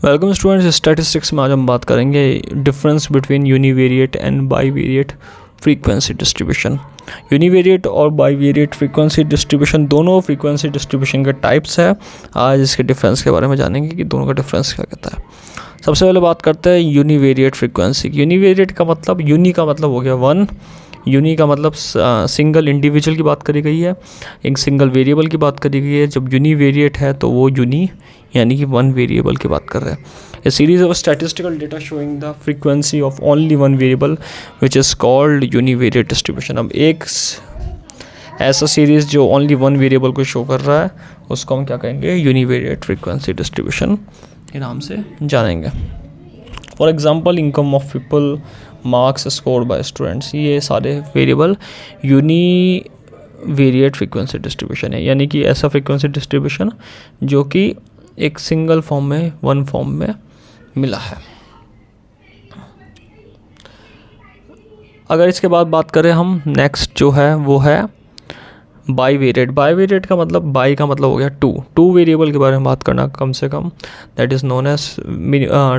Welcome students, statistics में आज हम बात करेंगे difference between univariate and bivariate frequency distribution. Univariate और बाईवेरिएट फ्रीक्वेंसी डिस्ट्रीब्यूशन दोनों फ्रीक्वेंसी डिस्ट्रीब्यूशन के टाइप्स है। आज इसके डिफरेंस के बारे में जानेंगे कि दोनों का डिफरेंस क्या कहता है। सबसे पहले बात करते हैं यूनिवेरिएट फ्रीक्वेंसी। यूनिवेरिएट का मतलब, यूनी का मतलब हो गया वन, यूनी का मतलब सिंगल इंडिविजुअल की बात करी गई है, एक सिंगल वेरिएबल की बात करी गई है। जब यूनिवेरिएट है तो वो यूनी यानी कि वन वेरिएबल की बात कर रहे हैं। A series of statistical data showing the frequency of only one variable which is called univariate distribution. अब एक ऐसा सीरीज़ जो ओनली वन वेरिएबल को शो कर रहा है उसको हम क्या कहेंगे, यूनिवेरिएट फ्रीक्वेंसी डिस्ट्रीब्यूशन के नाम से जानेंगे। For example, income of people, marks scored by students, ये सारे वेरिएबल यूनिवेरिएट फ्रीक्वेंसी डिस्ट्रीब्यूशन है, यानी कि ऐसा फ्रीक्वेंसी डिस्ट्रीब्यूशन जो कि एक सिंगल फॉर्म में, वन फॉर्म में मिला है। अगर इसके बाद बात करें हम, नेक्स्ट जो है वो है बाईवेरिएट। बाईवेरिएट का मतलब, बाई का मतलब हो गया टू वेरिएबल के बारे में बात करना कम से कम, that is known as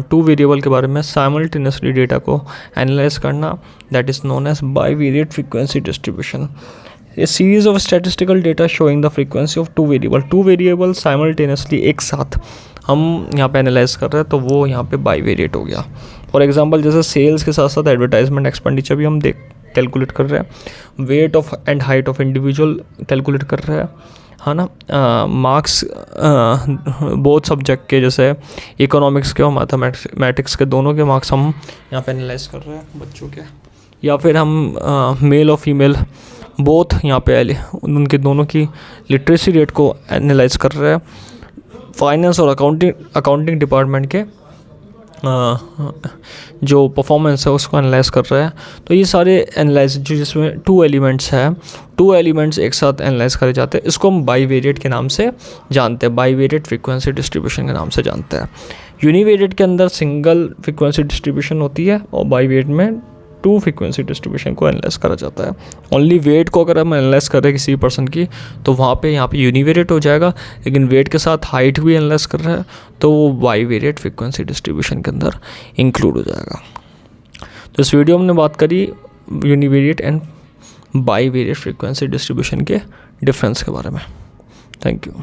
two variable के बारे में साइमल्टेनियसली डेटा को एनालाइज करना, that is known as bivariate frequency distribution. A series of statistical data showing the frequency of two variable simultaneously एक साथ हम यहाँ पे एनालाइज कर रहे हैं, तो वो यहाँ पे बाईवेरिएट हो गया। फॉर एग्जांपल, जैसे सेल्स के साथ साथ एडवर्टाइजमेंट एक्सपेंडिचर भी हम कैलकुलेट कर रहे हैं, weight of and height of individual calculate कर रहे हैं, है ना। मार्क्स बोथ सब्जेक्ट के, जैसे इकोनॉमिक्स के और मैथमेटिक्स के, दोनों के मार्क्स हम यहाँ पे एनालाइज कर रहे हैं बच्चों के। या फिर हम मेल और फीमेल बोथ यहाँ पे उनके दोनों की लिटरेसी रेट को एनालाइज कर रहे हैं। फाइनेंस और अकाउंटिंग डिपार्टमेंट के जो परफॉर्मेंस है उसको एनालाइज कर रहे हैं। तो ये सारे एनालाइज जो, जिसमें टू एलिमेंट्स एक साथ एनालाइज करे जाते हैं, इसको हम बाईवेरिएट के नाम से जानते हैं, बाईवेरिएट फ्रीक्वेंसी डिस्ट्रीब्यूशन के नाम से जानते हैं। यूनिवेरिएट के अंदर सिंगल फ्रीक्वेंसी डिस्ट्रीब्यूशन होती है और बाईवेरिएट में टू फ्रीक्वेंसी डिस्ट्रीब्यूशन को एनालाइज करा जाता है। ओनली वेट को अगर हम एनालाइज कर रहे हैं किसी पर्सन की, तो वहाँ पे यहाँ पे यूनिवेरिएट हो जाएगा, लेकिन वेट के साथ हाइट भी एनालाइज कर रहा है तो वो बाईवेरिएट फ्रीक्वेंसी डिस्ट्रीब्यूशन के अंदर इंक्लूड हो जाएगा। तो इस वीडियो में हमने बात करी univariate and bivariate frequency distribution के डिफरेंस के बारे में। Thank you.